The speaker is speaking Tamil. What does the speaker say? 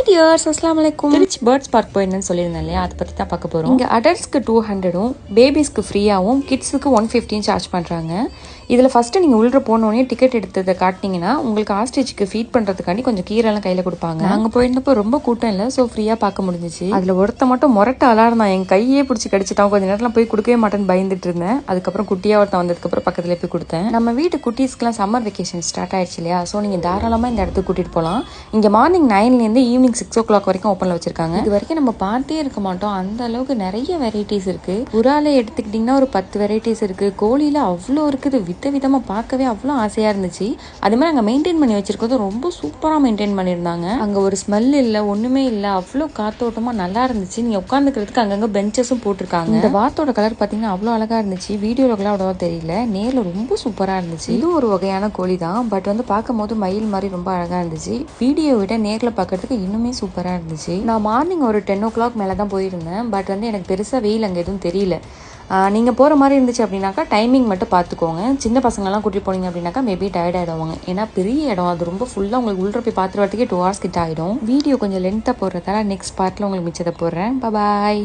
டியர்ஸ் அஸ்ஸலாமு அலைக்கும். திருச்சி பேர்ட்ஸ் பார்க் போயிருந்தேன்னு சொல்லியிருந்தேன் இல்லையா, அதை பற்றி தான் பார்க்க போகிறோம். இங்கே அடல்ட்ஸ்க்கு 200, பேபிஸ்க்கு ஃப்ரீயாகவும் கிட்ஸுக்கு 150 சார்ஜ் பண்ணுறாங்க. இதில் ஃபஸ்ட்டு நீங்கள் உள்ள போனோடனே டிக்கெட் எடுத்ததை காட்டினீங்கன்னா உங்களுக்கு ஆஸ்ட்ரிச்சுக்கு ஃபீட் பண்ணுறதுக்காண்டி கொஞ்சம் கீரெல்லாம் கையில் கொடுப்பாங்க. அங்கே போயிருந்தப்போ ரொம்ப கூட்டம் இல்லை, ஸோ ஃப்ரீயாக பார்க்க முடிஞ்சிச்சு. அதில் ஒருத்த மட்டும் முரட்ட அலாரம் என் கையே பிடிச்சி கடிச்சிட்டான். கொஞ்சம் நேரத்தில் போய் கொடுக்கவே மாட்டேன்னு பயந்துட்டு இருந்தேன். அதுக்கப்புறம் குட்டியாக ஒருத்தன் வந்ததுக்கப்புறம் பக்கத்தில் போய் கொடுத்தேன். நம்ம வீட்டு குட்டீஸ்க்குலாம் சம்மர் வெக்கேஷன் ஸ்டார்ட் ஆயிடுச்சு இல்லையா, ஸோ நீங்கள் தாராளமாக இந்த இடத்துக்கு கூட்டிகிட்டு போகலாம். இங்கே மார்னிங் 9லேருந்து ஈவினிங் 6 o'clock வரைக்கும் ஓப்பனில் வச்சிருக்காங்க. இது வரைக்கும் நம்ம பார்த்தே இருக்க மாட்டோம், அந்த அளவுக்கு நிறைய வெரைட்டிஸ் இருக்குது. புறாலே எடுத்துக்கிட்டிங்கன்னா ஒரு 10 வெரைட்டிஸ் இருக்குது. கோழியில் அவ்வளோ இருக்குது, விதவிதமாக பார்க்கவே அவ்வளோ ஆசையாக இருந்துச்சு. அதே மாதிரி அங்கே மெயின்டைன் பண்ணி வச்சிருக்கிறது ரொம்ப சூப்பராக மெயின்டைன் பண்ணியிருந்தாங்க. அங்கே ஒரு ஸ்மெல் இல்லை, ஒன்றுமே இல்லை, அவ்வளோ காத்தோட்டமாக நல்லா இருந்துச்சு. நீங்கள் உட்காந்துக்கிறதுக்கு அங்கங்கே பெஞ்சஸும் போட்டிருக்காங்க. இந்த வாத்தோட கலர் பார்த்தீங்கன்னா அவ்வளோ அழகாக இருந்துச்சு. வீடியோவில் அவ்வளோவா தெரியல, நேரில் ரொம்ப சூப்பராக இருந்துச்சு. இது ஒரு வகையான கோழி தான், பட் வந்து பார்க்கும் போது மயில் மாதிரி ரொம்ப அழகாக இருந்துச்சு. வீடியோ விட நேரில் பார்க்கறதுக்கு இன்னுமே சூப்பராக இருந்துச்சு. நான் மார்னிங் ஒரு 10 o'clock மேலே தான் போயிருந்தேன், பட் வந்து எனக்கு பெருசாக வெயில் அங்கே எதுவும் தெரியல. நீங்கள் போகிற மாதிரி இருந்துச்சு அப்படின்னாக்கா டைமிங் மட்டும் பார்த்துக்கோங்க. சின்ன பசங்கள்லாம் கூட்டிகிட்டு போனீங்க அப்படின்னாக்கா மேபி டயர்ட் ஆகிடுவாங்க. ஏன்னா பெரிய இடம், அது ரொம்ப ஃபுல்லாக உங்களுக்கு உள்ள போய் பார்த்துட்டு வரதுக்கே 2 hours கிட்ட ஆகிடும். வீடியோ கொஞ்சம் லென்த்தாக போடுறதால நெக்ஸ்ட் பார்ட்டில் உங்களுக்கு மிச்சத்தை போடுறேன். பாய்.